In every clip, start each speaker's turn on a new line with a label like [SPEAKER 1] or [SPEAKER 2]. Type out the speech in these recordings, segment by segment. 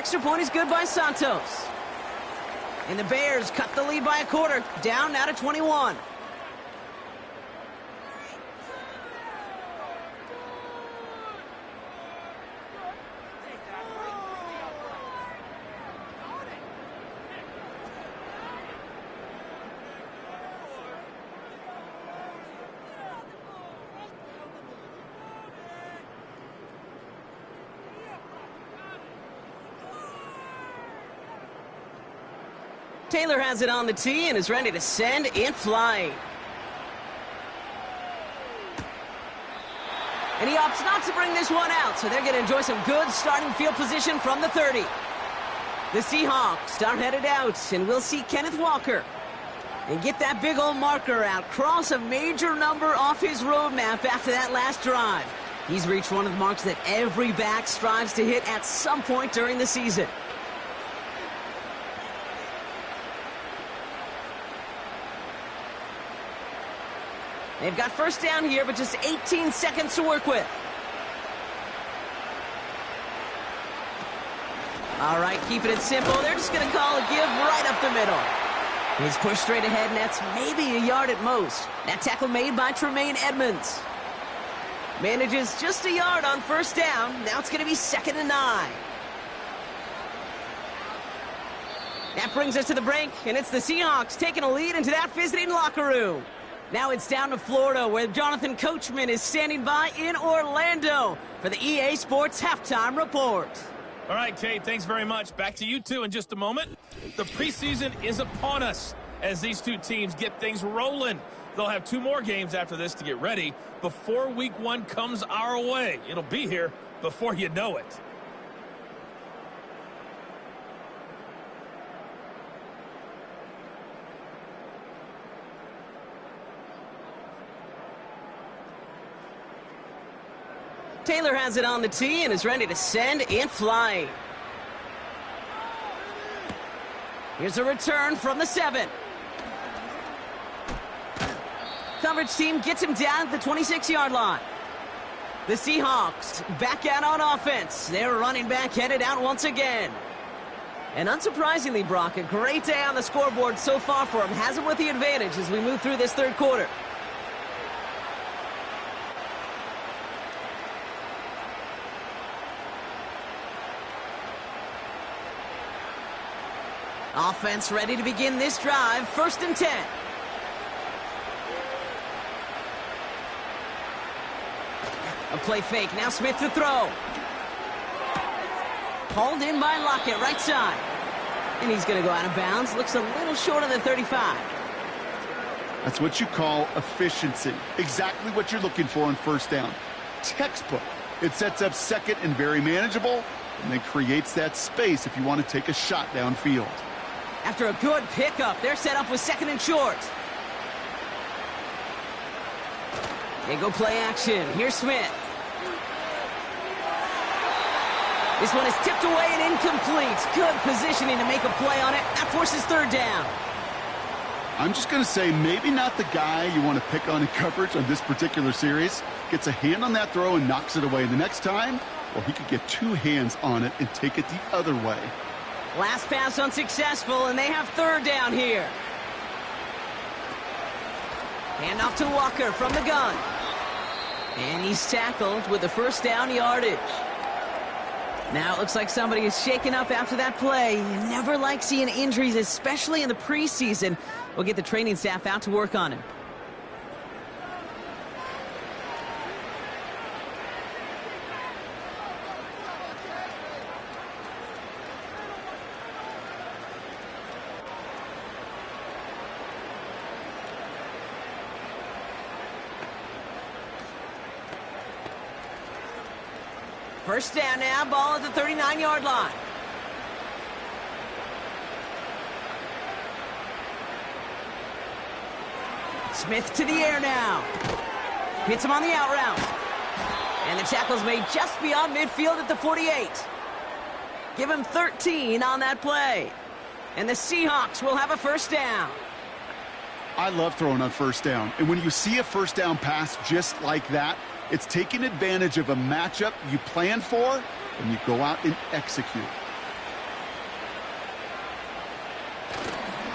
[SPEAKER 1] Extra point is good by Santos. And the Bears cut the lead by a quarter, down now to 21. Taylor has it on the tee and is ready to send in flight. And he opts not to bring this one out, so they're going to enjoy some good starting field position from the 30. The Seahawks are headed out, and we'll see Kenneth Walker and get that big old marker out, cross a major number off his roadmap after that last drive. He's reached one of the marks that every back strives to hit at some point during the season. They've got first down here, but just 18 seconds to work with. All right, keeping it simple. They're just going to call a give right up the middle. He's pushed straight ahead, and that's maybe a yard at most. That tackle made by Tremaine Edmonds. Manages just a yard on first down. Now it's going to be 2nd and 9. That brings us to the break, and it's the Seahawks taking a lead into that visiting locker room. Now it's down to Florida, where Jonathan Coachman is standing by in Orlando for the EA Sports Halftime Report.
[SPEAKER 2] All right, Kate, thanks very much. Back to you two in just a moment. The preseason is upon us as these two teams get things rolling. They'll have 2 more games after this to get ready before Week 1 comes our way. It'll be here before you know it.
[SPEAKER 1] Taylor has it on the tee and is ready to send in flight. Here's a return from the 7. Coverage team gets him down at the 26-yard line. The Seahawks back out on offense. Their running back headed out once again. And unsurprisingly, Brock, a great day on the scoreboard so far for him. Has him with the advantage as we move through this third quarter. Offense ready to begin this drive. 1st and 10. A play fake. Now Smith to throw. Hauled in by Lockett, right side. And he's going to go out of bounds. Looks a little short of the 35.
[SPEAKER 3] That's what you call efficiency. Exactly what you're looking for on first down. Textbook. It sets up 2nd and very manageable, and then creates that space if you want to take a shot downfield.
[SPEAKER 1] After a good pickup, they're set up with 2nd and short. They go play action. Here's Smith. This one is tipped away and incomplete. Good positioning to make a play on it. That forces 3rd down.
[SPEAKER 3] I'm just going to say maybe not the guy you want to pick on in coverage on this particular series. Gets a hand on that throw and knocks it away. The next time, well, he could get 2 hands on it and take it the other way.
[SPEAKER 1] Last pass unsuccessful, and they have 3rd down here. Hand off to Walker from the gun. And he's tackled with the first down yardage. Now it looks like somebody is shaken up after that play. You never like seeing injuries, especially in the preseason. We'll get the training staff out to work on him. First down now, ball at the 39-yard line. Smith to the air now. Hits him on the out route. And the tackle's made just beyond midfield at the 48. Give him 13 on that play. And the Seahawks will have a first down.
[SPEAKER 3] I love throwing on first down. And when you see a first down pass just like that, it's taking advantage of a matchup you plan for, and you go out and execute.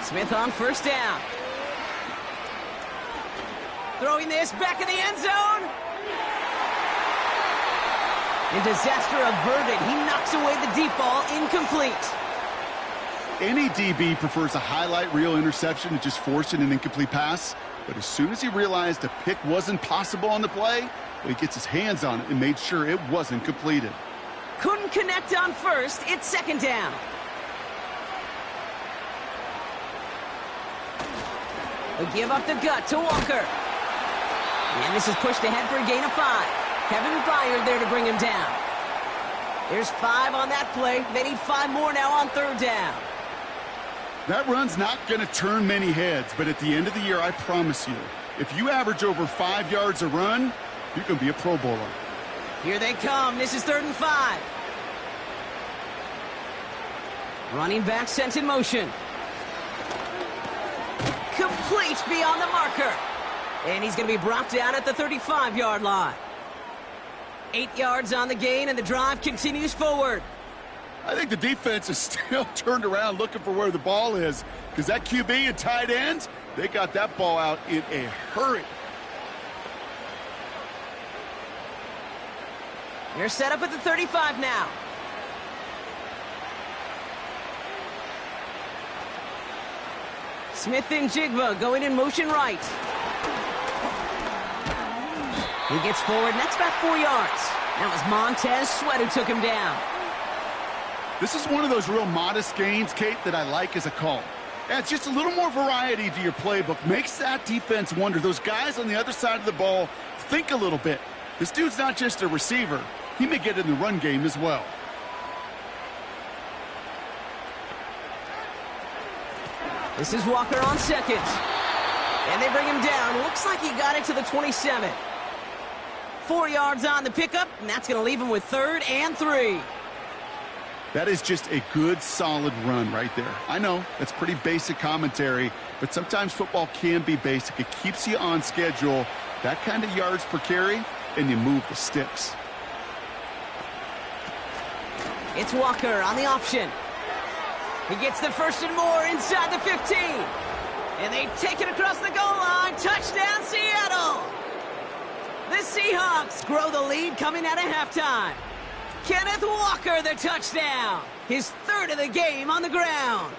[SPEAKER 1] Smith on first down. Throwing this back in the end zone. And disaster averted. He knocks away the deep ball, incomplete.
[SPEAKER 3] Any DB prefers a highlight reel interception to just forcing an incomplete pass. But as soon as he realized a pick wasn't possible on the play, well, he gets his hands on it and made sure it wasn't completed.
[SPEAKER 1] Couldn't connect on first. It's second down. They give up the gut to Walker. And this is pushed ahead for a gain of 5. Kevin Byard there to bring him down. There's 5 on that play. They need 5 more now on third down.
[SPEAKER 3] That run's not going to turn many heads, but at the end of the year, I promise you, if you average over 5 yards a run, you're going to be a Pro Bowler.
[SPEAKER 1] Here they come. This is 3rd and 5. Running back sent in motion. Complete beyond the marker. And he's going to be brought down at the 35-yard line. 8 yards on the gain, and the drive continues forward.
[SPEAKER 3] I think the defense is still turned around looking for where the ball is, because that QB and tight end, they got that ball out in a hurry.
[SPEAKER 1] They're set up at the 35 now. Smith and Jigba going in motion right. He gets forward, and that's about 4 yards. That was Montez Sweat who took him down.
[SPEAKER 3] This is one of those real modest gains, Kate, that I like as a call. And it's just a little more variety to your playbook. Makes that defense wonder. Those guys on the other side of the ball think a little bit. This dude's not just a receiver. He may get in the run game as well.
[SPEAKER 1] This is Walker on second. And they bring him down. Looks like he got it to the 27. 4 yards on the pickup, and that's going to leave him with 3rd and 3.
[SPEAKER 3] That is just a good, solid run right there. I know, that's pretty basic commentary, but sometimes football can be basic. It keeps you on schedule, that kind of yards per carry, and you move the sticks.
[SPEAKER 1] It's Walker on the option. He gets the 1st and more inside the 15. And they take it across the goal line. Touchdown, Seattle! The Seahawks grow the lead coming out of halftime. Kenneth Walker, the touchdown. His 3rd of the game on the ground.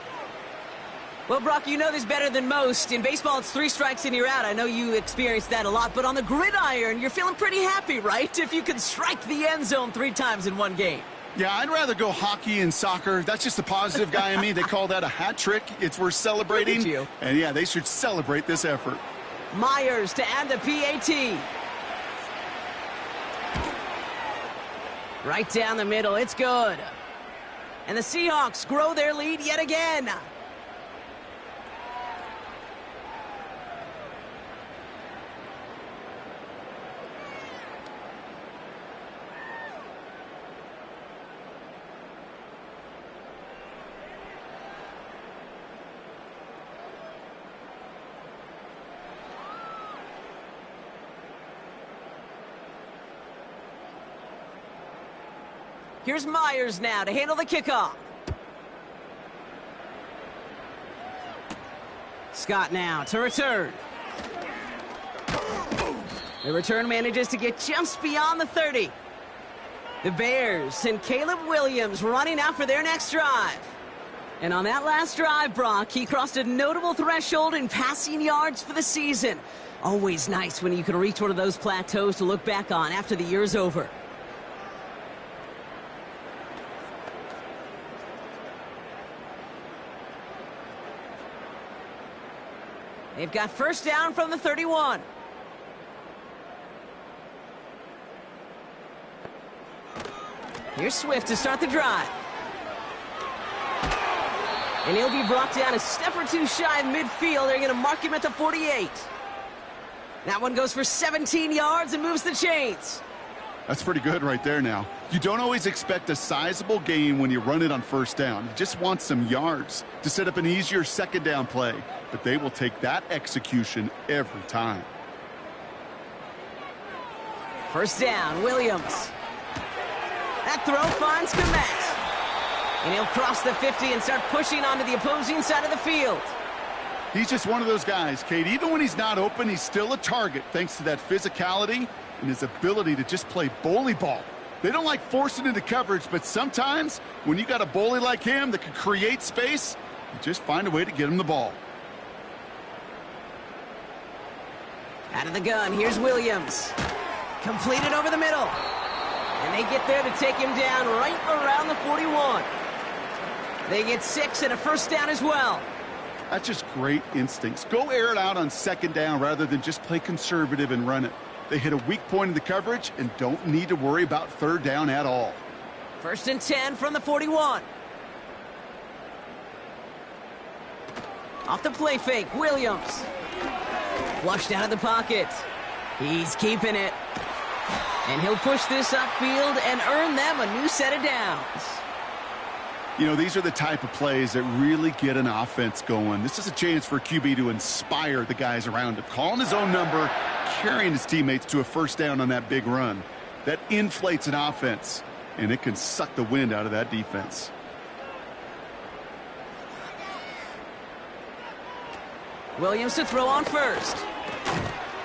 [SPEAKER 1] Well, Brock, you know this better than most. In baseball, it's 3 strikes and you're out. I know you experienced that a lot. But on the gridiron, you're feeling pretty happy, right? If you can strike the end zone 3 times in one game.
[SPEAKER 3] Yeah, I'd rather go hockey and soccer. That's just the positive guy in me. They call that a hat trick. It's worth celebrating.
[SPEAKER 1] Look at you.
[SPEAKER 3] And, yeah, they should celebrate this effort.
[SPEAKER 1] Myers to add the PAT. Right down the middle, it's good. And the Seahawks grow their lead yet again. Here's Myers now to handle the kickoff. Scott now to return. The return manages to get just beyond the 30. The Bears and Caleb Williams running out for their next drive. And on that last drive, Brock, he crossed a notable threshold in passing yards for the season. Always nice when you can reach one of those plateaus to look back on after the year's over. They've got 1st down from the 31. Here's Swift to start the drive. And he'll be brought down a step or 2 shy of midfield. They're going to mark him at the 48. That one goes for 17 yards and moves the chains.
[SPEAKER 3] That's pretty good right there now. You don't always expect a sizable gain when you run it on 1st down. You just want some yards to set up an easier 2nd down play. But they will take that execution every time.
[SPEAKER 1] 1st down, Williams. That throw finds Komet. And he'll cross the 50 and start pushing onto the opposing side of the field.
[SPEAKER 3] He's just one of those guys, Kate. Even when he's not open, he's still a target thanks to that physicality and his ability to just play bully ball. They don't like forcing into coverage, but sometimes when you got a bully like him that can create space, you just find a way to get him the ball.
[SPEAKER 1] Out of the gun, here's Williams. Completed over the middle. And they get there to take him down right around the 41. They get 6 and a first down as well.
[SPEAKER 3] That's just great instincts. Go air it out on second down rather than just play conservative and run it. They hit a weak point in the coverage and don't need to worry about third down at all.
[SPEAKER 1] 1st and 10 from the 41. Off the play fake, Williams. Flushed out of the pocket. He's keeping it. And he'll push this upfield and earn them a new set of downs.
[SPEAKER 3] You know, these are the type of plays that really get an offense going. This is a chance for QB to inspire the guys around him. Calling his own number, carrying his teammates to a first down on that big run. That inflates an offense, and it can suck the wind out of that defense.
[SPEAKER 1] Williams to throw on first.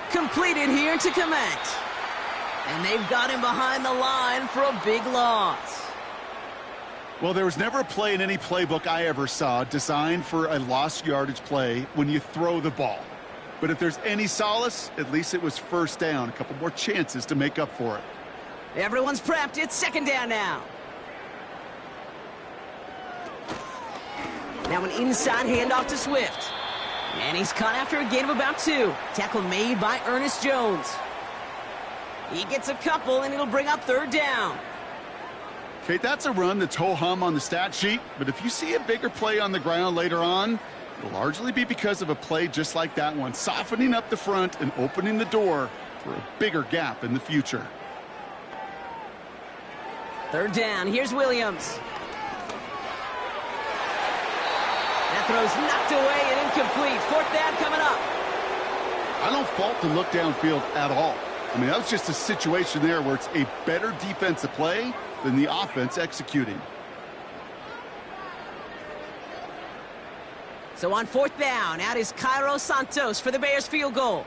[SPEAKER 1] Completed here to Komet. And they've got him behind the line for a big loss.
[SPEAKER 3] Well, there was never a play in any playbook I ever saw designed for a lost yardage play when you throw the ball. But if there's any solace, at least it was first down. A couple more chances to make up for it.
[SPEAKER 1] Everyone's prepped. It's second down now. Now an inside handoff to Swift. And he's caught after a gain of about 2. Tackle made by Ernest Jones. He gets a couple, and it'll bring up third down.
[SPEAKER 3] Kate, that's a run that's ho-hum on the stat sheet, but if you see a bigger play on the ground later on, it'll largely be because of a play just like that one, softening up the front and opening the door for a bigger gap in the future.
[SPEAKER 1] Third down, here's Williams. That throw's knocked away and incomplete. Fourth down coming up.
[SPEAKER 3] I don't fault the look downfield at all. I mean, that was just a situation there where it's a better defensive play than the offense executing.
[SPEAKER 1] So on fourth down, out is Cairo Santos for the Bears field goal.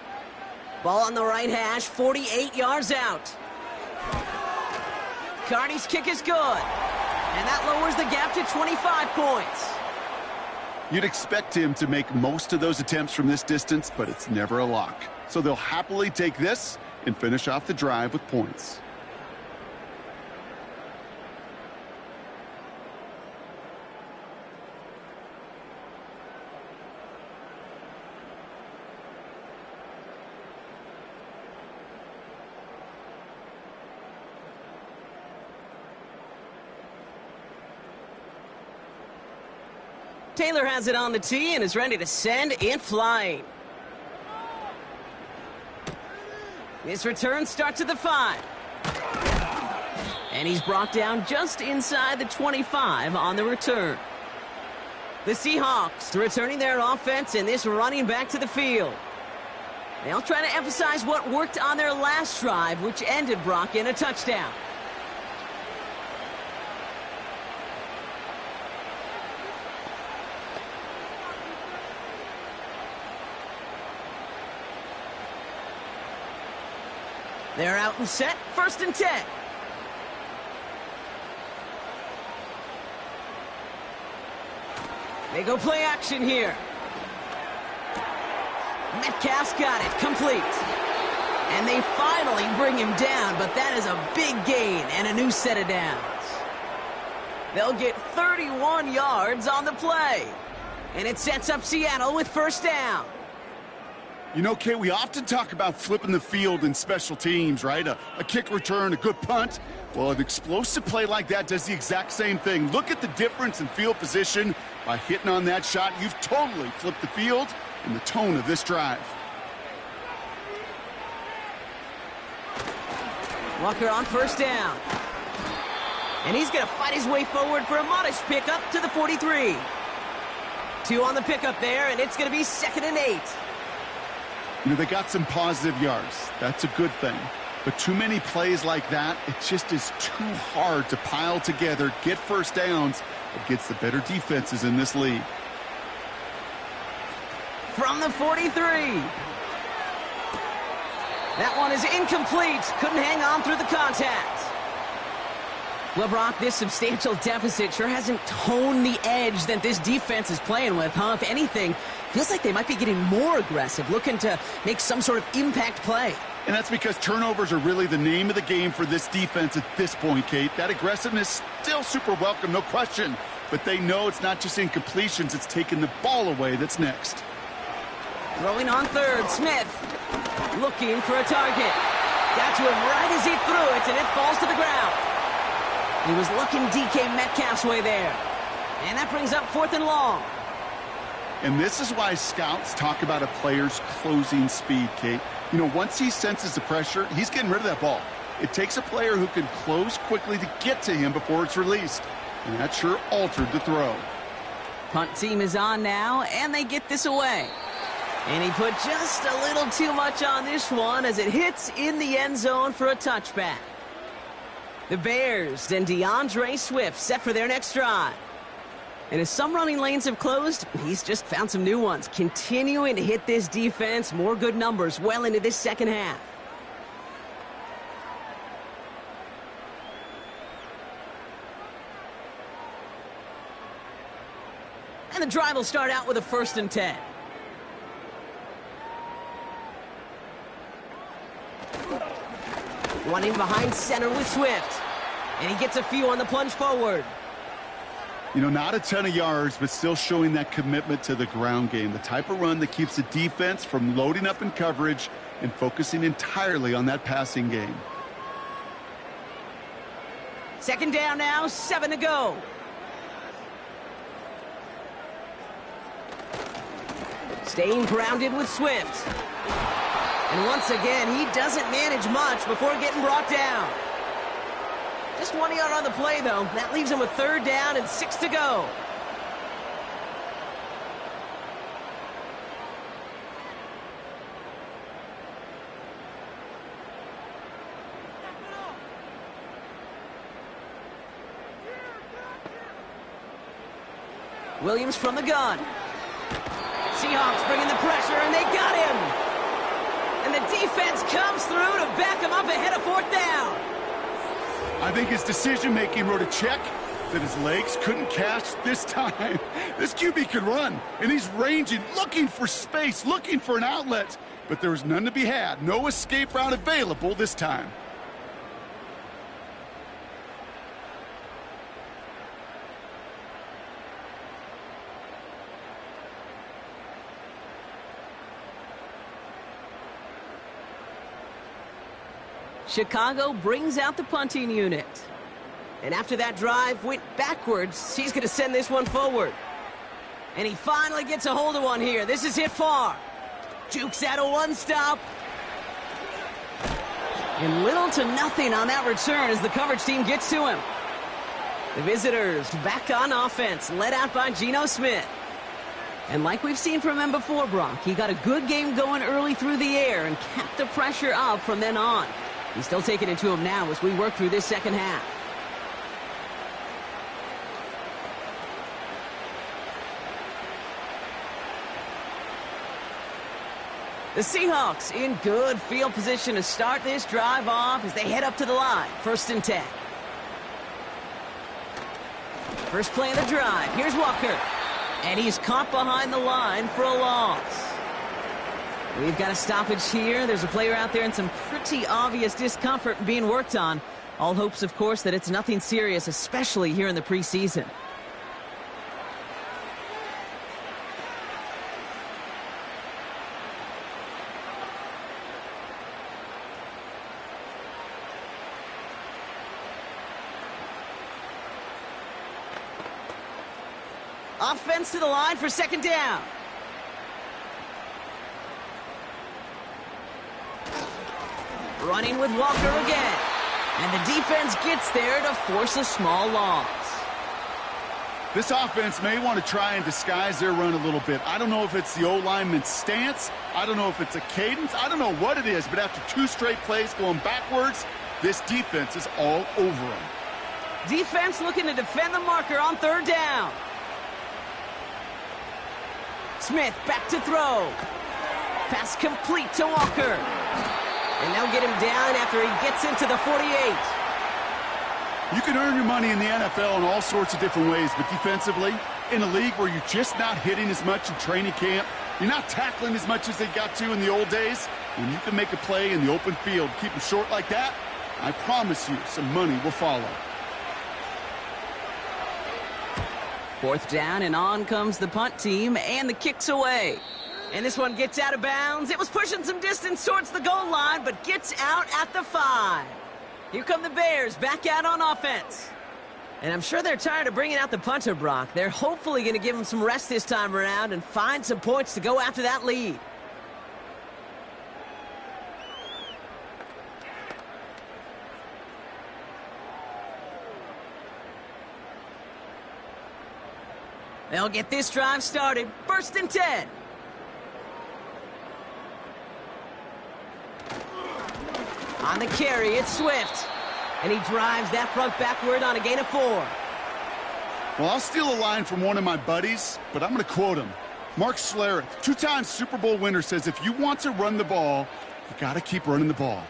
[SPEAKER 1] Ball on the right hash, 48 yards out. Carney's kick is good. And that lowers the gap to 25 points.
[SPEAKER 3] You'd expect him to make most of those attempts from this distance, but it's never a lock. So they'll happily take this and finish off the drive with points.
[SPEAKER 1] Taylor has it on the tee and is ready to send it flying. His return starts at the 5. And he's brought down just inside the 25 on the return. The Seahawks returning their offense and this running back to the field. They'll try to emphasize what worked on their last drive, which ended Brock in a touchdown. They're out and set, 1st and 10. They go play action here. Metcalf's got it, complete. And they finally bring him down, but that is a big gain and a new set of downs. They'll get 31 yards on the play. And it sets up Seattle with first down.
[SPEAKER 3] You know, Kate, we often talk about flipping the field in special teams, right? A kick return, a good punt. Well, an explosive play like that does the exact same thing. Look at the difference in field position by hitting on that shot. You've totally flipped the field and the tone of this drive.
[SPEAKER 1] Walker on first down. And he's going to fight his way forward for a modest pickup to the 43. 2 on the pickup there, and it's going to be 2nd and 8.
[SPEAKER 3] You know, they got some positive yards. That's a good thing. But too many plays like that, it just is too hard to pile together, get first downs against the better defenses in this league.
[SPEAKER 1] from the 43. That one is incomplete. Couldn't hang on through the contact. Well, Brock, this substantial deficit sure hasn't toned the edge that this defense is playing with, huh? If anything, feels like they might be getting more aggressive, looking to make some sort of impact play.
[SPEAKER 3] And that's because turnovers are really the name of the game for this defense at this point, Kate. That aggressiveness still super welcome, no question. But they know it's not just incompletions, it's taking the ball away that's next.
[SPEAKER 1] Throwing on third, Smith looking for a target. Got to him right as he threw it, and it falls to the ground. He was looking DK Metcalf's way there. And that brings up 4th and long.
[SPEAKER 3] And this is why scouts talk about a player's closing speed, Kate. You know, once he senses the pressure, he's getting rid of that ball. It takes a player who can close quickly to get to him before it's released. And that sure altered the throw.
[SPEAKER 1] Punt team is on now, and they get this away. And he put just a little too much on this one as it hits in the end zone for a touchback. The Bears and DeAndre Swift set for their next drive. And as some running lanes have closed, he's just found some new ones, continuing to hit this defense more good numbers well into this second half. And the drive will start out with a 1st and 10. Running behind center with Swift. And he gets a few on the plunge forward.
[SPEAKER 3] You know, not a ton of yards, but still showing that commitment to the ground game. The type of run that keeps the defense from loading up in coverage and focusing entirely on that passing game.
[SPEAKER 1] 2nd down now, 7 to go. Staying grounded with Swift. And once again, he doesn't manage much before getting brought down. Just 1 yard on the play, though. That leaves him with 3rd down and 6 to go. Williams from the gun. Seahawks bringing the pressure, and they got him. And the defense comes through to back him up ahead of 4th down.
[SPEAKER 3] I think his decision-making wrote a check that his legs couldn't catch this time. This QB could run, and he's ranging, looking for space, looking for an outlet. But there was none to be had. No escape route available this time.
[SPEAKER 1] Chicago brings out the punting unit. And after that drive went backwards, he's going to send this one forward. And he finally gets a hold of one here. This is hit far. Jukes out a one-stop. And little to nothing on that return as the coverage team gets to him. The visitors back on offense, led out by Geno Smith. And like we've seen from him before, Brock, he got a good game going early through the air and kept the pressure up from then on. He's still taking it to him now as we work through this second half. The Seahawks in good field position to start this drive off as they head up to the line. 1st and 10. First play of the drive. Here's Walker. And he's caught behind the line for a loss. We've got a stoppage here. There's a player out there in some pretty obvious discomfort being worked on. All hopes, of course, that it's nothing serious, especially here in the preseason. Offense to the line for 2nd down. Running with Walker again. And the defense gets there to force a small loss.
[SPEAKER 3] This offense may want to try and disguise their run a little bit. I don't know if it's the O-lineman's stance. I don't know if it's a cadence. I don't know what it is. But after 2 straight plays going backwards, this defense is all over them. Defense
[SPEAKER 1] looking to defend the marker on 3rd down. Smith back to throw. Pass complete to Walker. And they'll get him down after he gets into the 48.
[SPEAKER 3] You can earn your money in the NFL in all sorts of different ways, but defensively, in a league where you're just not hitting as much in training camp, you're not tackling as much as they got to in the old days, when you can make a play in the open field, keep them short like that, I promise you some money will follow.
[SPEAKER 1] Fourth down, and on comes the punt team, and the kick's away. And this one gets out of bounds. It was pushing some distance towards the goal line, but gets out at the 5. Here come the Bears, back out on offense. And I'm sure they're tired of bringing out the punter, Brock. They're hopefully going to give him some rest this time around and find some points to go after that lead. They'll get this drive started. 1st and 10. On the carry, it's Swift. And he drives that front backward on a gain of 4.
[SPEAKER 3] Well, I'll steal a line from one of my buddies, but I'm going to quote him. Mark Schlereth, 2-time Super Bowl winner, says if you want to run the ball, you got to keep running the ball.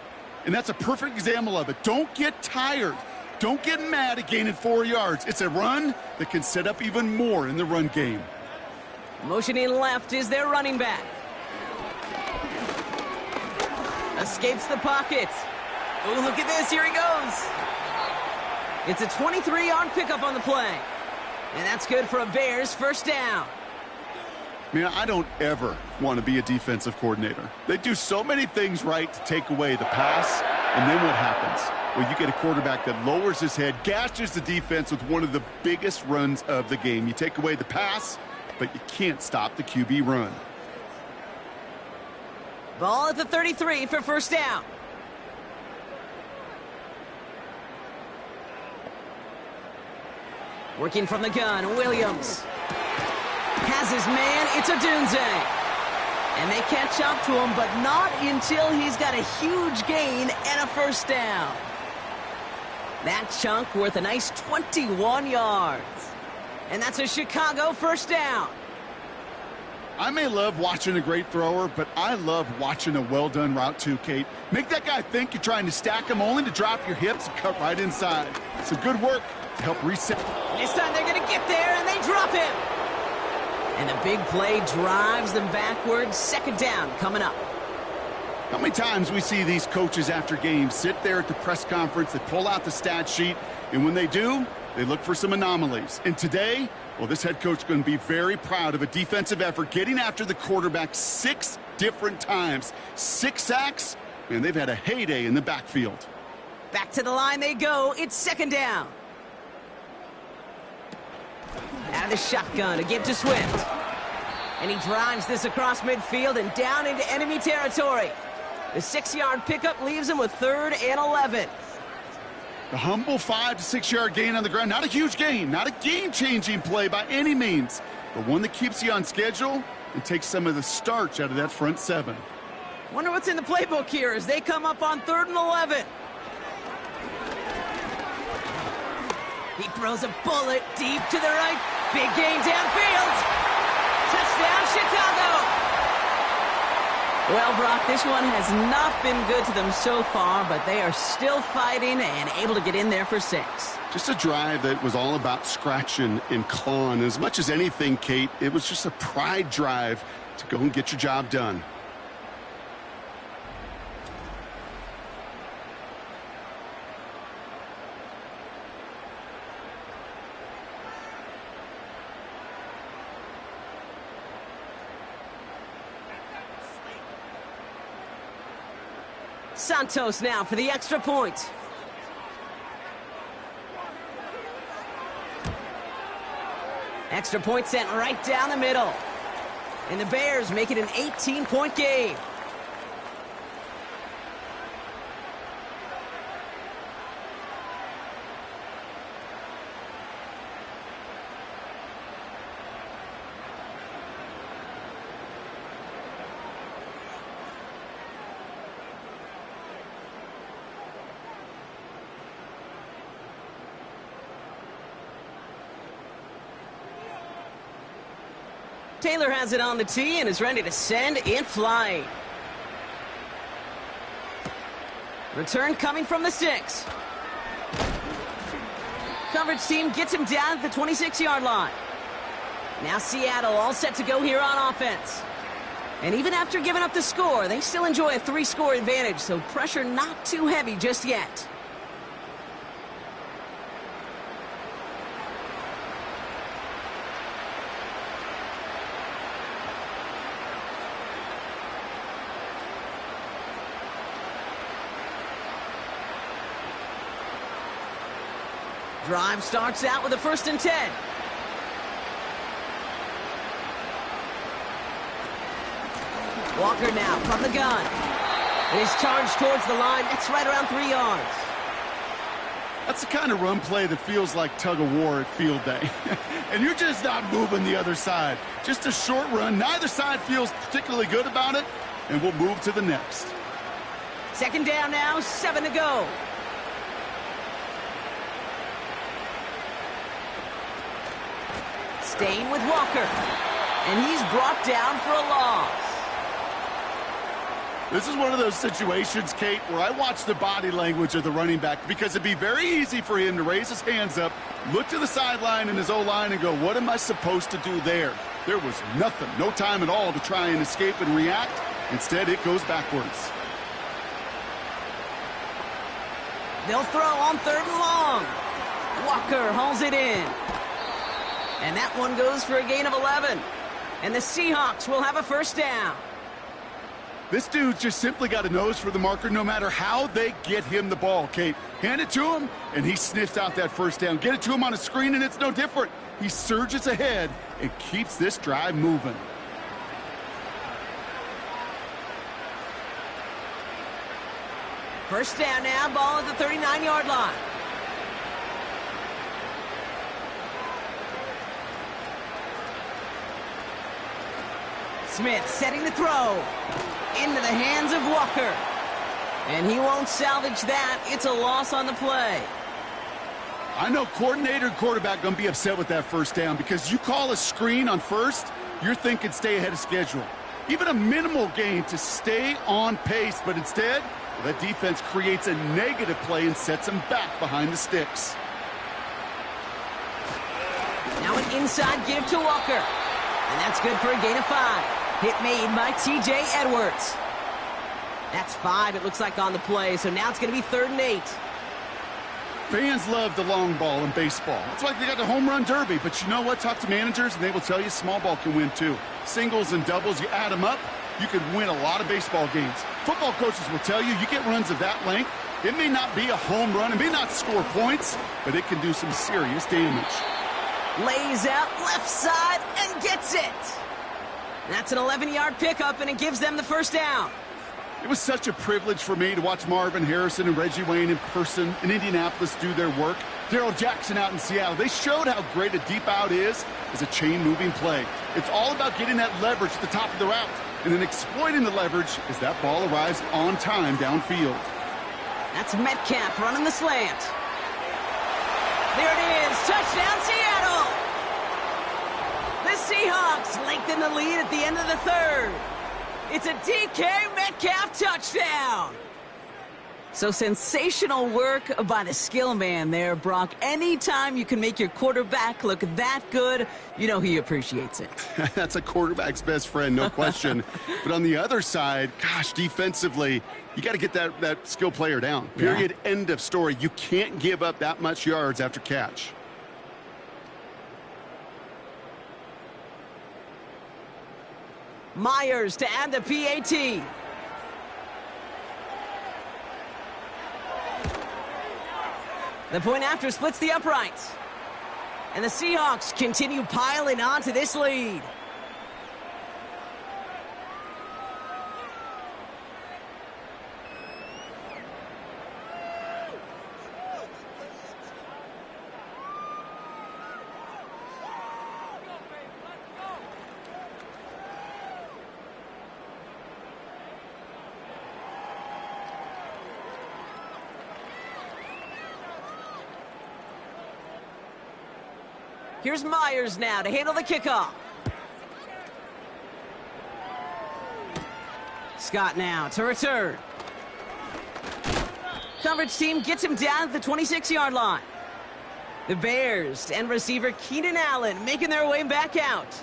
[SPEAKER 3] And that's a perfect example of it. Don't get tired. Don't get mad at gaining 4 yards. It's a run that can set up even more in the run game.
[SPEAKER 1] Motioning left is their running back. Escapes the pocket. Oh, look at this. Here he goes. It's a 23-yard pickup on the play. And that's good for a Bears first down.
[SPEAKER 3] Man, I don't ever want to be a defensive coordinator. They do so many things right to take away the pass, and then what happens? Well, you get a quarterback that lowers his head, gashes the defense with one of the biggest runs of the game. You take away the pass, but you can't stop the QB run.
[SPEAKER 1] Ball at the 33 for first down. Working from the gun, Williams. Has his man, it's a Dunze. And they catch up to him, but not until he's got a huge gain and a first down. That chunk worth a nice 21 yards. And that's a Chicago first down.
[SPEAKER 3] I may love watching a great thrower, but I love watching a well-done route too, Kate. Make that guy think you're trying to stack him only to drop your hips and cut right inside. Some good work to help reset.
[SPEAKER 1] This time they're going to get there, and they drop him. And the big play drives them backwards. Second down coming up.
[SPEAKER 3] How many times we see these coaches after games sit there at the press conference, they pull out the stat sheet, and when they do, they look for some anomalies. And today, well, this head coach is going to be very proud of a defensive effort getting after the quarterback 6 different times. 6 sacks, and they've had a heyday in the backfield.
[SPEAKER 1] Back to the line they go. It's second down. Out of the shotgun to give to Swift. And he drives this across midfield and down into enemy territory. The 6-yard pickup leaves him with 3rd and 11.
[SPEAKER 3] A humble 5 to 6 yard gain on the ground. Not a huge gain, not a game-changing play by any means, but one that keeps you on schedule and takes some of the starch out of that front 7.
[SPEAKER 1] Wonder what's in the playbook here as they come up on 3rd and 11. He throws a bullet deep to the right. Big gain downfield. Touchdown, Chicago. Well, Brock, this one has not been good to them so far, but they are still fighting and able to get in there for 6.
[SPEAKER 3] Just a drive that was all about scratching and clawing. As much as anything, Kate, it was just a pride drive to go and get your job done.
[SPEAKER 1] Santos now for the extra point. Extra point sent right down the middle. And the Bears make it an 18-point game. Taylor has it on the tee and is ready to send in flight. Return coming from the 6. Coverage team gets him down at the 26-yard line. Now Seattle all set to go here on offense. And even after giving up the score, they still enjoy a 3-score advantage, so pressure not too heavy just yet. Drive starts out with a 1st and 10. Walker now from the gun. And he's charged towards the line. That's right around 3 yards.
[SPEAKER 3] That's the kind of run play that feels like tug of war at field day. And you're just not moving the other side. Just a short run. Neither side feels particularly good about it. And we'll move to the next.
[SPEAKER 1] 2nd down now, 7 to go. Staying with Walker. And he's brought down for a loss.
[SPEAKER 3] This is one of those situations, Kate, where I watch the body language of the running back because it'd be very easy for him to raise his hands up, look to the sideline in his O-line and go, what am I supposed to do there? There was nothing, no time at all to try and escape and react. Instead, it goes backwards.
[SPEAKER 1] They'll throw on 3rd and long. Walker hauls it in. And that one goes for a gain of 11. And the Seahawks will have a 1st down.
[SPEAKER 3] This dude's just simply got a nose for the marker no matter how they get him the ball, Kate. Hand it to him, and he sniffs out that 1st down. Get it to him on a screen, and it's no different. He surges ahead and keeps this drive moving.
[SPEAKER 1] First down now, ball at the 39-yard line. Smith setting the throw. Into the hands of Walker. And he won't salvage that. It's a loss on the play.
[SPEAKER 3] I know coordinator and quarterback going to be upset with that 1st down because you call a screen on 1st, you're thinking stay ahead of schedule. Even a minimal gain to stay on pace, but instead, well, that defense creates a negative play and sets them back behind the sticks.
[SPEAKER 1] Now an inside give to Walker. And that's good for a gain of 5. Hit made by T.J. Edwards. That's 5, it looks like, on the play, so now it's going to be 3rd and 8.
[SPEAKER 3] Fans love the long ball in baseball. It's like they got the home run derby, but you know what? Talk to managers, and they will tell you small ball can win, too. Singles and doubles, you add them up, you could win a lot of baseball games. Football coaches will tell you, you get runs of that length, it may not be a home run, it may not score points, but it can do some serious damage.
[SPEAKER 1] Lays out left side and gets it. That's an 11-yard pickup, and it gives them the 1st down.
[SPEAKER 3] It was such a privilege for me to watch Marvin Harrison and Reggie Wayne in person in Indianapolis do their work. Darrell Jackson out in Seattle. They showed how great a deep out is as a chain-moving play. It's all about getting that leverage at the top of the route and then exploiting the leverage as that ball arrives on time downfield.
[SPEAKER 1] That's Metcalf running the slant. There it is. Touchdown, Seattle. The Seahawks lengthen the lead at the end of the 3rd. It's a DK Metcalf touchdown. So sensational work by the skill man there, Brock. Anytime you can make your quarterback look that good, you know he appreciates it.
[SPEAKER 3] That's a quarterback's best friend, no question. But on the other side, gosh, defensively, you got to get that skill player down. Period. Yeah. End of story. You can't give up that much yards after catch.
[SPEAKER 1] Myers to add the PAT. The point after splits the uprights. And the Seahawks continue piling onto this lead. Here's Myers now to handle the kickoff. Scott now to return. Coverage team gets him down at the 26-yard line. The Bears and receiver Keenan Allen making their way back out.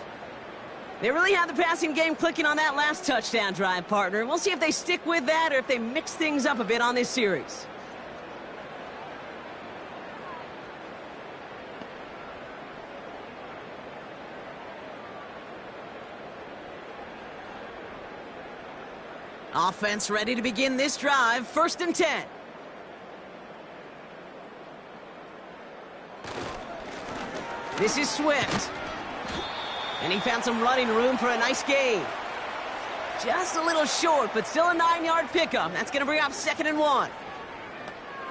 [SPEAKER 1] They really had the passing game clicking on that last touchdown drive, partner. We'll see if they stick with that or if they mix things up a bit on this series. Offense ready to begin this drive. 1st and 10. This is Swift. And he found some running room for a nice gain. Just a little short, but still a 9-yard pickup. That's going to bring up 2nd and 1.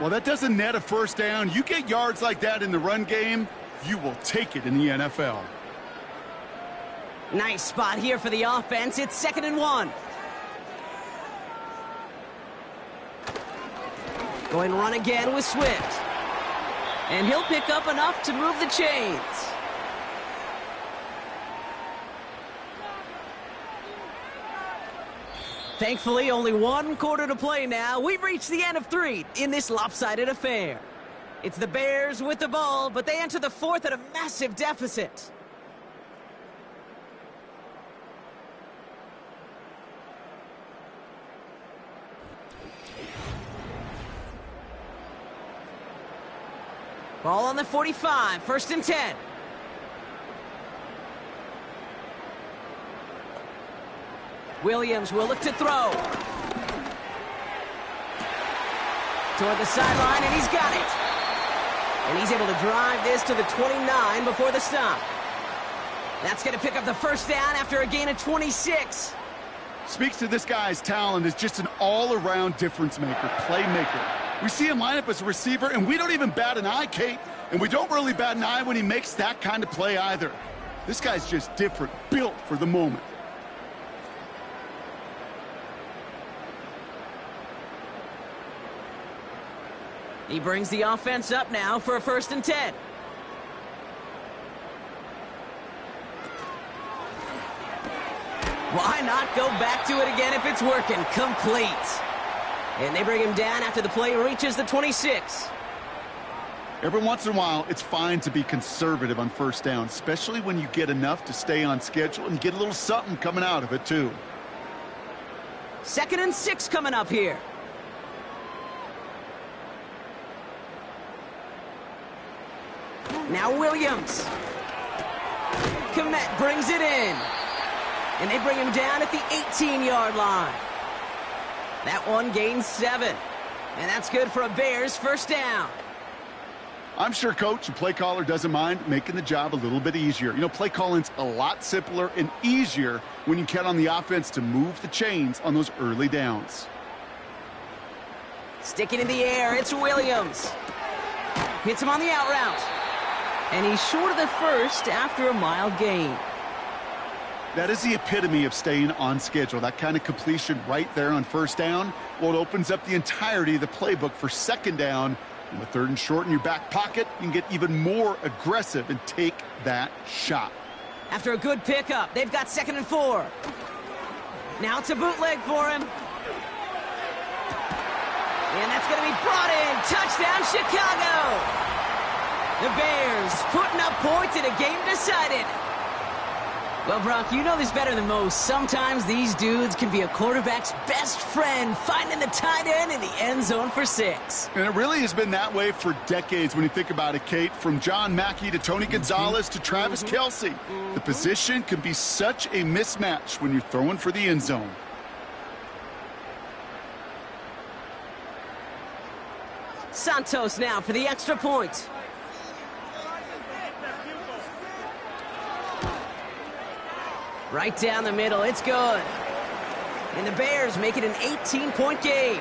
[SPEAKER 3] Well, that doesn't net a first down. You get yards like that in the run game, you will take it in the NFL.
[SPEAKER 1] Nice spot here for the offense. It's 2nd and 1. Going to run again with Swift. And he'll pick up enough to move the chains. Thankfully, only 1 quarter to play now. We've reached the end of 3 in this lopsided affair. It's the Bears with the ball, but they enter the 4th at a massive deficit. Ball on the 45, 1st and 10. Williams will look to throw. Toward the sideline, and he's got it. And he's able to drive this to the 29 before the stop. That's going to pick up the 1st down after a gain of 26.
[SPEAKER 3] Speaks to this guy's talent as just an all-around difference maker, playmaker. We see him line up as a receiver, and we don't even bat an eye, Kate. And we don't really bat an eye when he makes that kind of play either. This guy's just different, built for the moment.
[SPEAKER 1] He brings the offense up now for a 1st and 10. Why not go back to it again if it's working? Complete. And they bring him down after the play reaches the 26.
[SPEAKER 3] Every once in a while, it's fine to be conservative on 1st down, especially when you get enough to stay on schedule and get a little something coming out of it, too.
[SPEAKER 1] 2nd and 6 coming up here. Now Williams. Komet brings it in. And they bring him down at the 18-yard line. That one gains 7. And that's good for a Bears 1st down.
[SPEAKER 3] I'm sure coach and play caller doesn't mind making the job a little bit easier. You know, play calling's a lot simpler and easier when you count on the offense to move the chains on those early downs.
[SPEAKER 1] Sticking in the air, it's Williams. Hits him on the out route. And he's short of the 1st after a mild gain.
[SPEAKER 3] That is the epitome of staying on schedule. That kind of completion right there on 1st down. Well, it opens up the entirety of the playbook for 2nd down. And with 3rd and short in your back pocket, you can get even more aggressive and take that shot.
[SPEAKER 1] After a good pickup, they've got 2nd and 4. Now it's a bootleg for him. And that's going to be brought in. Touchdown, Chicago! The Bears putting up points in a game decided. Well, Brock, you know this better than most. Sometimes these dudes can be a quarterback's best friend, finding the tight end in the end zone for 6.
[SPEAKER 3] And it really has been that way for decades when you think about it, Kate. From John Mackey to Tony Gonzalez to Travis Kelce. The position can be such a mismatch when you're throwing for the end zone.
[SPEAKER 1] Santos now for the extra point. Right down the middle, it's good. And the Bears make it an 18-point game.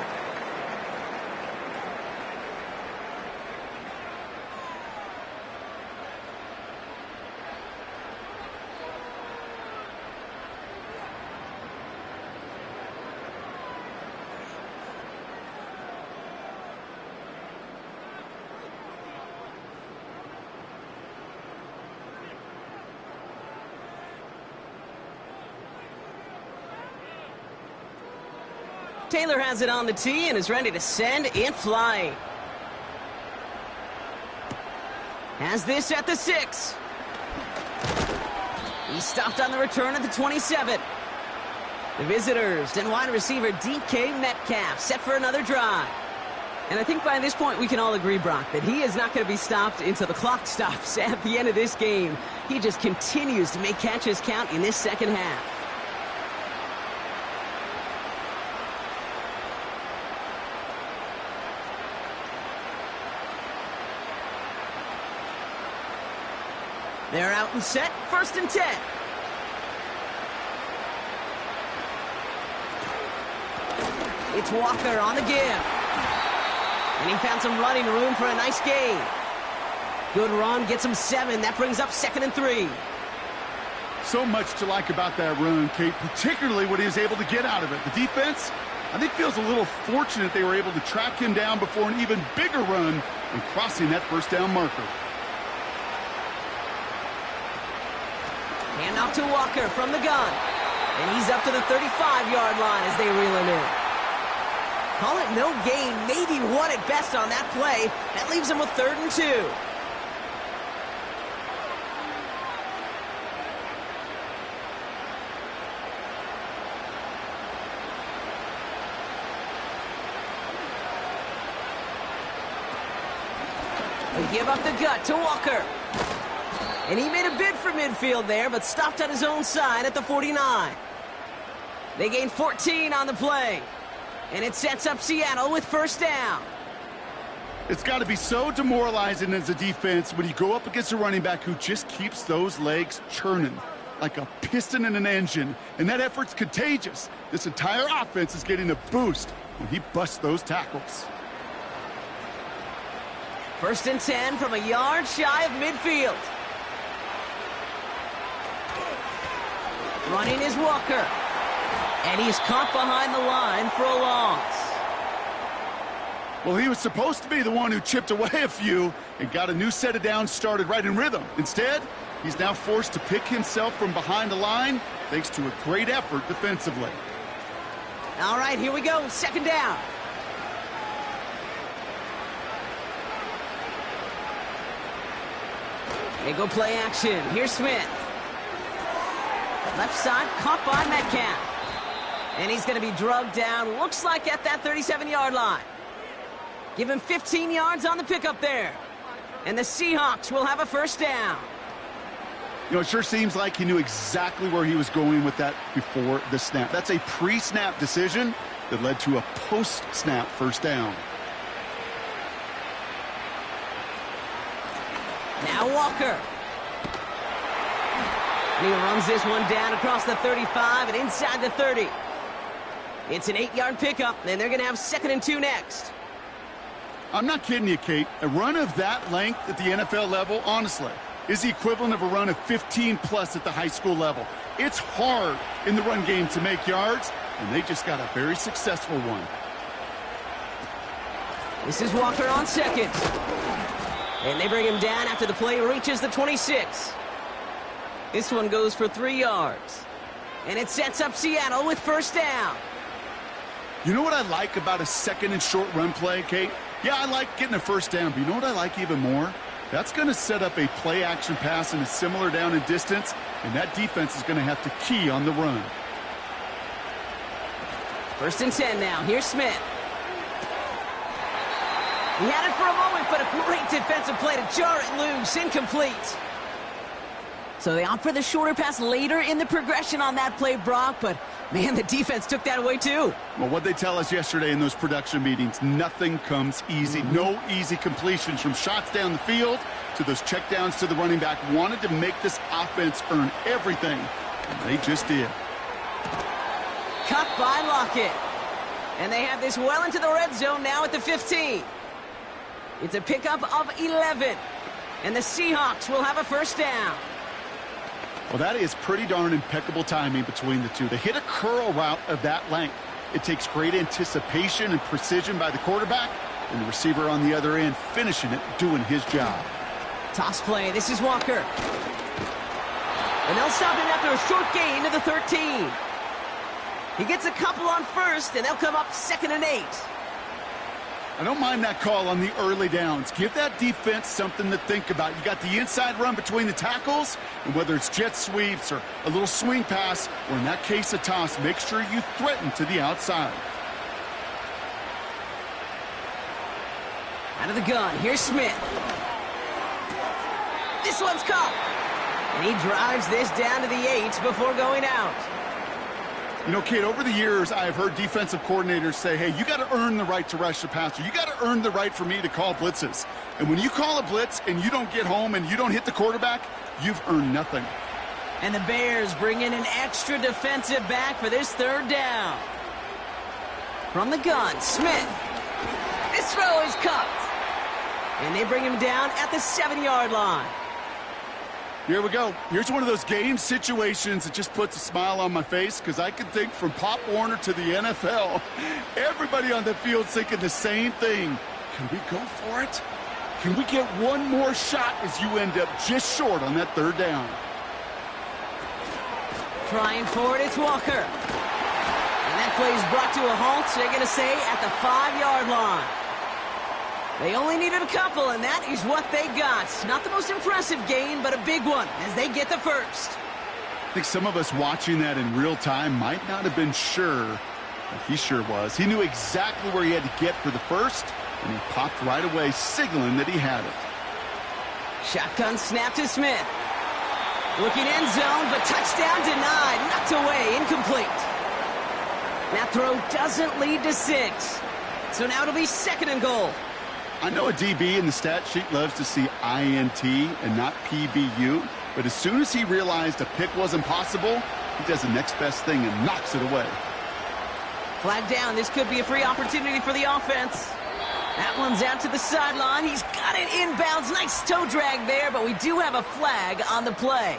[SPEAKER 1] Taylor has it on the tee and is ready to send it flying. Has this at the 6. He's stopped on the return at the 27. The visitors and wide receiver DK Metcalf set for another drive. And I think by this point we can all agree, Brock, that he is not going to be stopped until the clock stops at the end of this game. He just continues to make catches count in this second half. They're out and set, 1st and 10. It's Walker on the give. And he found some running room for a nice gain. Good run, gets him 7. That brings up 2nd and 3.
[SPEAKER 3] So much to like about that run, Kate, particularly what he was able to get out of it. The defense, I think, feels a little fortunate they were able to track him down before an even bigger run and crossing that 1st down marker.
[SPEAKER 1] Hand off to Walker from the gun. And he's up to the 35-yard line as they reel him in. Call it no gain, maybe 1 at best on that play. That leaves him with 3rd and 2. They give up the gut to Walker. And he made a bid for midfield there, but stopped on his own side at the 49. They gain 14 on the play. And it sets up Seattle with 1st down.
[SPEAKER 3] It's got to be so demoralizing as a defense when you go up against a running back who just keeps those legs churning like a piston in an engine. And that effort's contagious. This entire offense is getting a boost when he busts those tackles.
[SPEAKER 1] 1st and 10 from a yard shy of midfield. Running is Walker. And he's caught behind the line for a loss.
[SPEAKER 3] Well, he was supposed to be the one who chipped away a few and got a new set of downs started right in rhythm. Instead, he's now forced to pick himself from behind the line thanks to a great effort defensively.
[SPEAKER 1] All right, here we go. 2nd down. They go play action. Here's Smith. Left side caught by Metcalf. And he's going to be drugged down, looks like at that 37-yard line. Give him 15 yards on the pickup there. And the Seahawks will have a 1st down.
[SPEAKER 3] You know, it sure seems like he knew exactly where he was going with that before the snap. That's a pre-snap decision that led to a post-snap 1st down.
[SPEAKER 1] Now Walker. And he runs this one down across the 35 and inside the 30. It's an 8-yard pickup, and they're going to have 2nd and 2 next.
[SPEAKER 3] I'm not kidding you, Kate. A run of that length at the NFL level, honestly, is the equivalent of a run of 15-plus at the high school level. It's hard in the run game to make yards, and they just got a very successful one.
[SPEAKER 1] This is Walker on 2nd. And they bring him down after the play reaches the 26. This one goes for 3 yards. And it sets up Seattle with 1st down.
[SPEAKER 3] You know what I like about a 2nd and short run play, Kate? Yeah, I like getting a 1st down, but you know what I like even more? That's going to set up a play-action pass in a similar down and distance, and that defense is going to have to key on the run.
[SPEAKER 1] 1st and 10 now. Here's Smith. He had it for a moment, but a great defensive play to jar it loose. Incomplete. So they opt for the shorter pass later in the progression on that play, Brock, but man, the defense took that away too.
[SPEAKER 3] Well, what they tell us yesterday in those production meetings, nothing comes easy. No easy completions from shots down the field to those checkdowns to the running back. Wanted to make this offense earn everything, and they just did.
[SPEAKER 1] Cut by Lockett. And they have this well into the red zone now at the 15. It's a pickup of 11. And the Seahawks will have a 1st down.
[SPEAKER 3] Well, that is pretty darn impeccable timing between the two. To hit a curl route of that length, it takes great anticipation and precision by the quarterback, and the receiver on the other end finishing it, doing his job.
[SPEAKER 1] Toss play. This is Walker. And they'll stop him after a short gain to the 13. He gets a couple on first, and they'll come up 2nd and 8.
[SPEAKER 3] I don't mind that call on the early downs. Give that defense something to think about. You got the inside run between the tackles, and whether it's jet sweeps or a little swing pass, or in that case a toss, make sure you threaten to the outside.
[SPEAKER 1] Out of the gun, here's Smith. This one's caught. And he drives this down to the 8 before going out.
[SPEAKER 3] You know, Kate, over the years, I've heard defensive coordinators say, hey, you got to earn the right to rush the passer. You got to earn the right for me to call blitzes. And when you call a blitz and you don't get home and you don't hit the quarterback, you've earned nothing.
[SPEAKER 1] And the Bears bring in an extra defensive back for this 3rd down. From the gun, Smith. This throw is cut. And they bring him down at the 7-yard line.
[SPEAKER 3] Here we go. Here's one of those game situations that just puts a smile on my face, because I can think from Pop Warner to the NFL, everybody on the field thinking the same thing. Can we go for it? Can we get one more shot as you end up just short on that 3rd down?
[SPEAKER 1] Trying for it, it's Walker. And that play is brought to a halt, so they're going to say at the 5-yard line. They only needed a couple, and that is what they got. Not the most impressive gain, but a big one as they get the first.
[SPEAKER 3] I think some of us watching that in real time might not have been sure, but he sure was. He knew exactly where he had to get for the first, and he popped right away, signaling that he had it.
[SPEAKER 1] Shotgun snap to Smith. Looking end zone, but touchdown denied. Knocked away, incomplete. That throw doesn't lead to 6. So now it'll be 2nd and goal.
[SPEAKER 3] I know a DB in the stat sheet loves to see INT and not PBU, but as soon as he realized a pick wasn't possible, he does the next best thing and knocks it away.
[SPEAKER 1] Flag down. This could be a free opportunity for the offense. That one's out to the sideline. He's got it inbounds. Nice toe drag there, but we do have a flag on the play.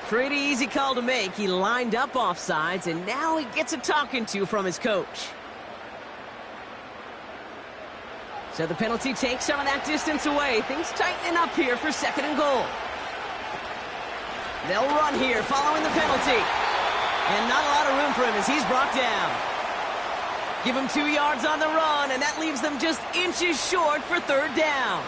[SPEAKER 1] Pretty easy call to make. He lined up offsides, and now he gets a talking to from his coach. So the penalty takes some of that distance away. Things tightening up here for 2nd and goal. They'll run here following the penalty. And not a lot of room for him as he's brought down. Give him 2 yards on the run, and that leaves them just inches short for 3rd down.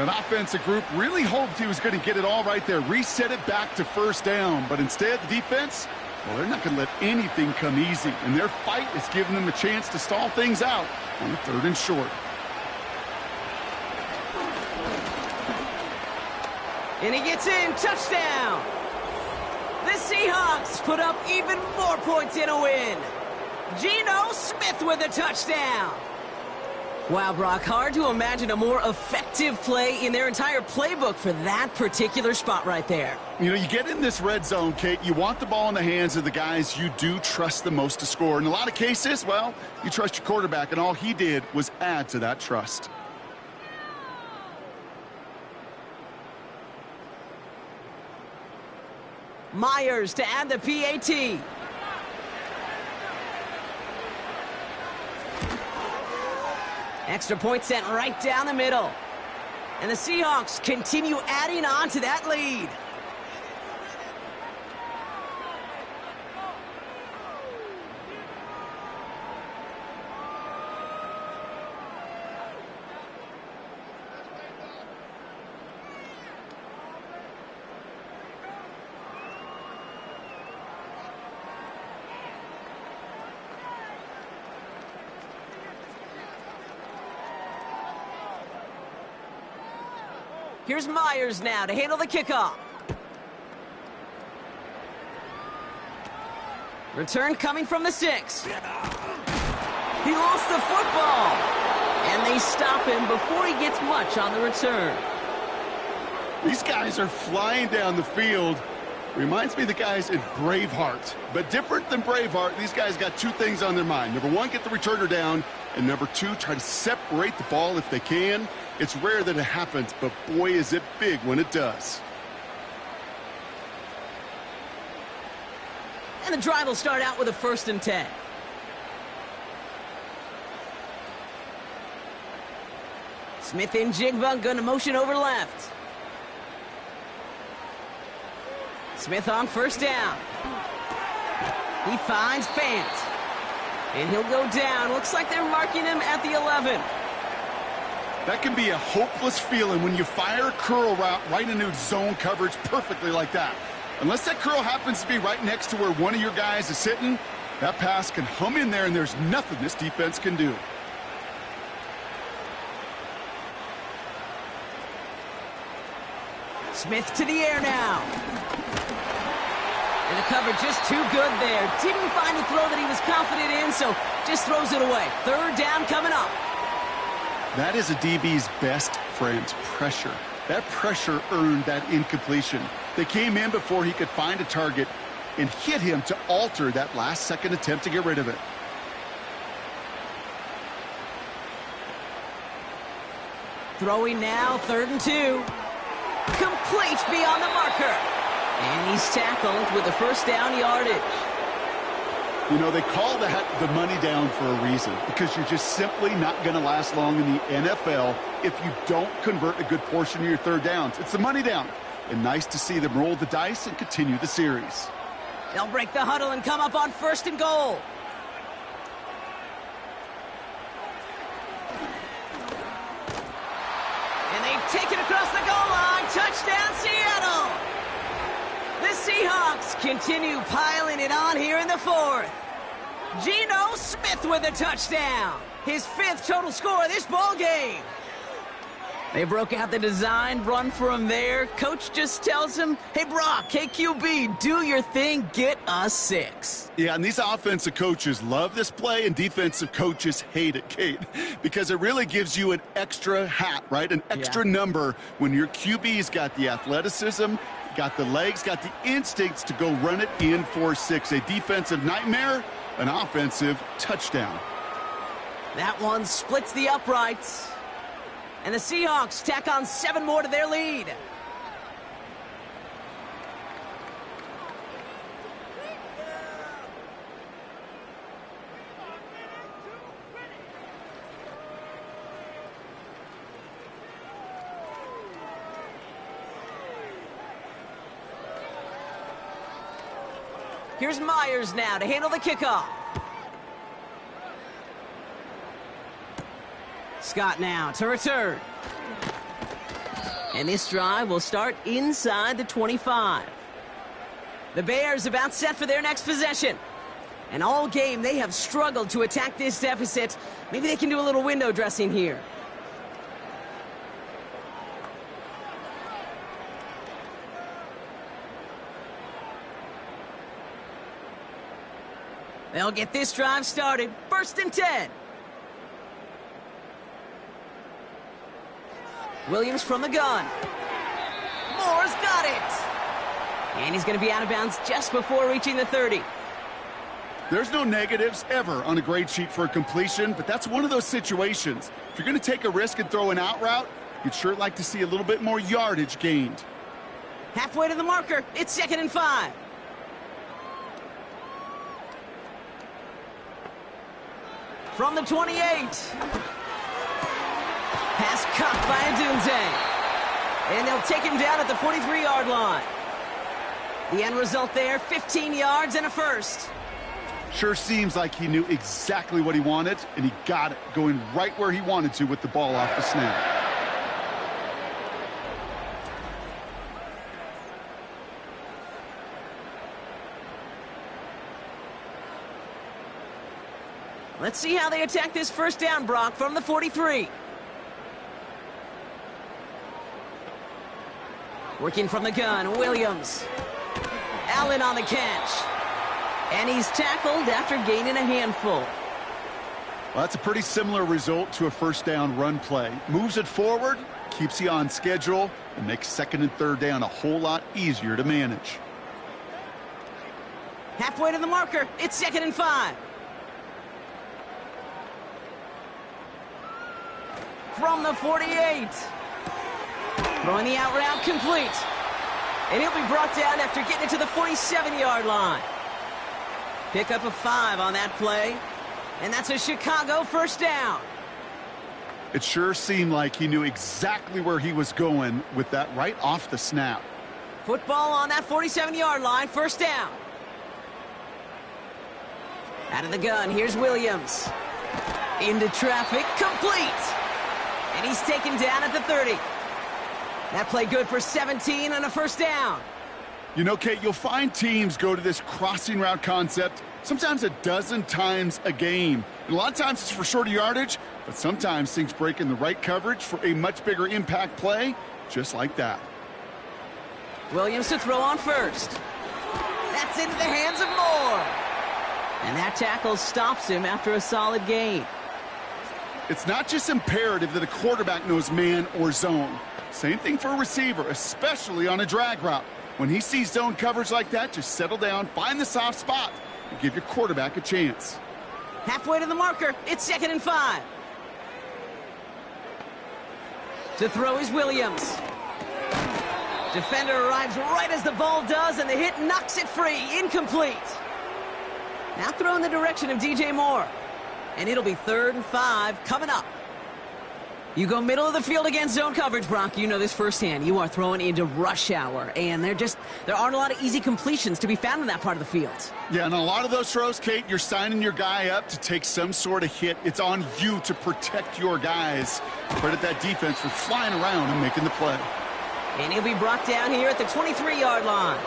[SPEAKER 3] An offensive group really hoped he was going to get it all right there, reset it back to 1st down. But instead, the defense, well, they're not going to let anything come easy. And their fight is giving them a chance to stall things out on the 3rd and short.
[SPEAKER 1] And he gets in. Touchdown. The Seahawks put up even more points in a win. Geno Smith with a touchdown. Wow, Brock, hard to imagine a more effective play in their entire playbook for that particular spot right there.
[SPEAKER 3] You know, you get in this red zone, Kate, you want the ball in the hands of the guys you do trust the most to score. In a lot of cases, well, you trust your quarterback, and all he did was add to that trust.
[SPEAKER 1] Myers to add the PAT. Extra point sent right down the middle. And the Seahawks continue adding on to that lead. Here's Myers now to handle the kickoff. Return coming from the 6. He lost the football. And they stop him before he gets much on the return.
[SPEAKER 3] These guys are flying down the field. Reminds me of the guys in Braveheart. But different than Braveheart, these guys got 2 things on their mind. Number 1, get the returner down. And number 2, try to separate the ball if they can. It's rare that it happens, but boy, is it big when it does.
[SPEAKER 1] And the drive will start out with a 1st and 10. Smith and Jigba going to motion over left. Smith on first down. He finds Fant. And he'll go down. Looks like they're marking him at the 11.
[SPEAKER 3] That can be a hopeless feeling when you fire a curl route right into zone coverage perfectly like that. Unless that curl happens to be right next to where one of your guys is sitting, that pass can hum in there and there's nothing this defense can do.
[SPEAKER 1] Smith to the air now. And the cover just too good there. Didn't find a throw that he was confident in, so just throws it away. Third down coming up.
[SPEAKER 3] That is a DB's best friend, pressure. That pressure earned that incompletion. They came in before he could find a target and hit him to alter that last-second attempt to get rid of it.
[SPEAKER 1] Throwing now, 3rd and 2. Complete beyond the marker. And he's tackled with the first down yardage.
[SPEAKER 3] You know, they call that the money down for a reason, because you're just simply not going to last long in the NFL if you don't convert a good portion of your third downs. It's the money down. And nice to see them roll the dice and continue the series.
[SPEAKER 1] They'll break the huddle and come up on 1st and goal. And they take it across the goal line. Touchdown, Seattle! The Seahawks continue piling it on here in the 4th. Geno Smith with a touchdown. His 5th total score of this ball game. They broke out the design run for him there. Coach just tells him, hey, Brock, hey, QB, do your thing, get us 6.
[SPEAKER 3] Yeah, and these offensive coaches love this play, and defensive coaches hate it, Kate, because it really gives you an extra hat, right? An extra number when your QB's got the athleticism, got the legs, got the instincts to go run it in for 6. A defensive nightmare, an offensive touchdown.
[SPEAKER 1] That one splits the uprights. And the Seahawks tack on 7 more to their lead. Here's Myers now to handle the kickoff. Scott now to return. And this drive will start inside the 25. The Bears about set for their next possession. And all game they have struggled to attack this deficit. Maybe they can do a little window dressing here. They'll get this drive started. 1st and 10. Williams from the gun. Moore's got it. And he's going to be out of bounds just before reaching the 30.
[SPEAKER 3] There's no negatives ever on a grade sheet for a completion, but that's one of those situations. If you're going to take a risk and throw an out route, you'd sure like to see a little bit more yardage gained.
[SPEAKER 1] Halfway to the marker. It's 2nd and 5. From the 28. Pass caught by Adunze. And they'll take him down at the 43-yard line. The end result there, 15 yards and a first.
[SPEAKER 3] Sure seems like he knew exactly what he wanted, and he got it, going right where he wanted to with the ball off the snap.
[SPEAKER 1] Let's see how they attack this first down, Brock, from the 43. Working from the gun, Williams. Allen on the catch. And he's tackled after gaining a handful.
[SPEAKER 3] Well, that's a pretty similar result to a first down run play. Moves it forward, keeps you on schedule, and makes 2nd and 3rd down a whole lot easier to manage.
[SPEAKER 1] Halfway to the marker, it's 2nd and 5. From the 48. Throwing the out route complete. And he'll be brought down after getting it to the 47-yard line. Pick up a 5 on that play. And that's a Chicago first down.
[SPEAKER 3] It sure seemed like he knew exactly where he was going with that right off the snap.
[SPEAKER 1] Football on that 47-yard line, first down. Out of the gun, here's Williams. Into traffic, complete. And he's taken down at the 30. That play good for 17 and a first down.
[SPEAKER 3] You know, Kate, you'll find teams go to this crossing route concept sometimes a dozen times a game. And a lot of times it's for shorter yardage, but sometimes things break in the right coverage for a much bigger impact play, just like that.
[SPEAKER 1] Williams to throw on first. That's into the hands of Moore. And that tackle stops him after a solid gain.
[SPEAKER 3] It's not just imperative that a quarterback knows man or zone. Same thing for a receiver, especially on a drag route. When he sees zone coverage like that, just settle down, find the soft spot, and give your quarterback a chance.
[SPEAKER 1] Halfway to the marker, it's 2nd and 5. To throw is Williams. Defender arrives right as the ball does, and the hit knocks it free. Incomplete. Now throw in the direction of DJ Moore. And it'll be 3rd and 5 coming up. You go middle of the field against zone coverage, Brock. You know this firsthand. You are throwing into rush hour, and there aren't a lot of easy completions to be found in that part of the field.
[SPEAKER 3] Yeah, and a lot of those throws, Kate, you're signing your guy up to take some sort of hit. It's on you to protect your guys. Credit that defense for flying around and making the play.
[SPEAKER 1] And he'll be brought down here at the 23-yard line.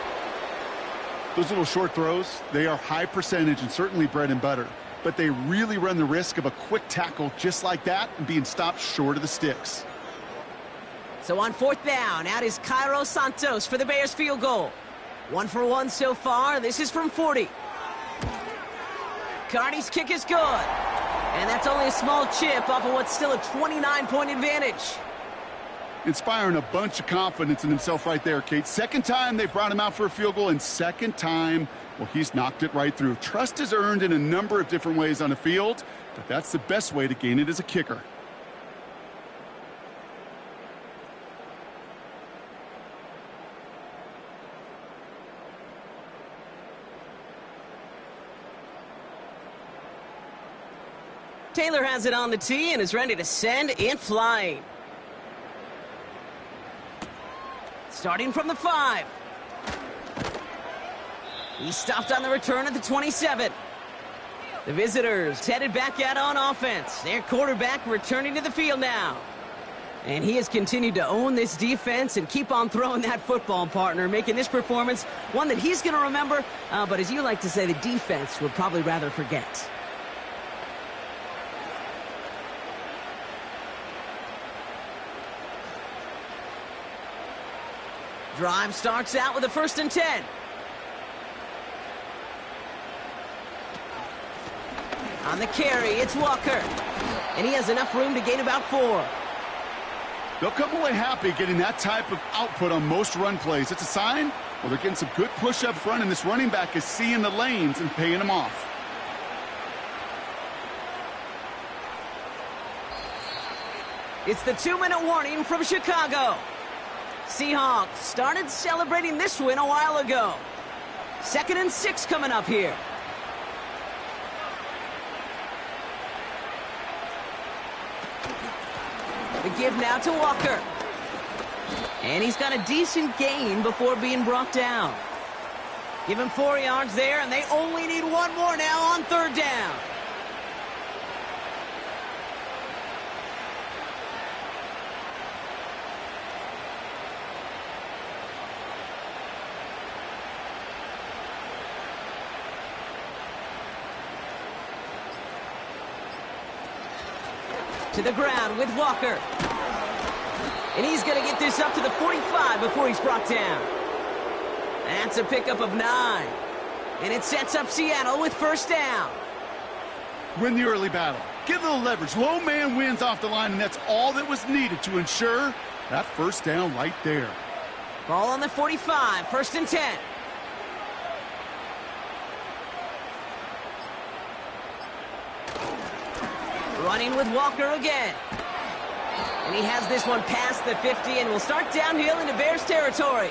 [SPEAKER 3] Those little short throws, they are high percentage and certainly bread and butter. But they really run the risk of a quick tackle just like that and being stopped short of the sticks.
[SPEAKER 1] So on 4th down, out is Cairo Santos for the Bears field goal. 1 for 1 so far. This is from 40. Carney's kick is good. And that's only a small chip off of what's still a 29-point advantage.
[SPEAKER 3] Inspiring a bunch of confidence in himself right there, Kate. Second time they brought him out for a field goal, and second time, well, he's knocked it right through. Trust is earned in a number of different ways on the field, but that's the best way to gain it as a kicker.
[SPEAKER 1] Taylor has it on the tee and is ready to send it flying. Starting from the 5. He stopped on the return at the 27. The visitors headed back out on offense. Their quarterback returning to the field now. And he has continued to own this defense and keep on throwing that football, partner, making this performance one that he's going to remember, but as you like to say, the defense would probably rather forget. Drive starts out with a 1st and 10. On the carry, it's Walker. And he has enough room to gain about 4.
[SPEAKER 3] They'll come away happy getting that type of output on most run plays. It's a sign, well, they're getting some good push up front, and this running back is seeing the lanes and paying them off.
[SPEAKER 1] It's the 2-minute warning from Chicago. Seahawks started celebrating this win a while ago. 2nd and 6 coming up here. The give now to Walker. And he's got a decent gain before being brought down. Give him 4 yards there, and they only need 1 more now on 3rd down. To the ground with Walker. And he's going to get this up to the 45 before he's brought down. That's a pickup of 9. And it sets up Seattle with 1st down.
[SPEAKER 3] Win the early battle. Get a little leverage. Low man wins off the line, and that's all that was needed to ensure that 1st down right there.
[SPEAKER 1] Ball on the 45, 1st and 10. Running with Walker again. And he has this one past the 50 and will start downhill into Bears territory.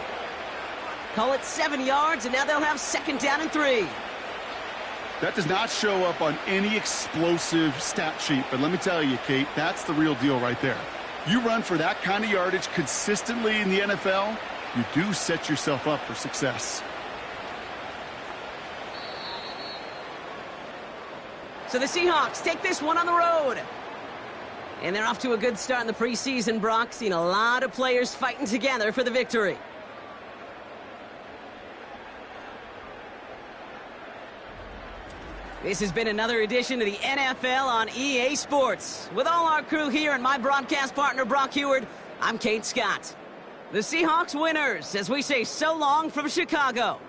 [SPEAKER 1] Call it 7 yards, and now they'll have 2nd down and 3.
[SPEAKER 3] That does not show up on any explosive stat sheet, but let me tell you, Kate, that's the real deal right there. You run for that kind of yardage consistently in the NFL, you do set yourself up for success.
[SPEAKER 1] So the Seahawks take this one on the road. And they're off to a good start in the preseason, Brock. Seen a lot of players fighting together for the victory. This has been another edition of the NFL on EA Sports. With all our crew here and my broadcast partner, Brock Heward, I'm Kate Scott. The Seahawks winners, as we say so long from Chicago.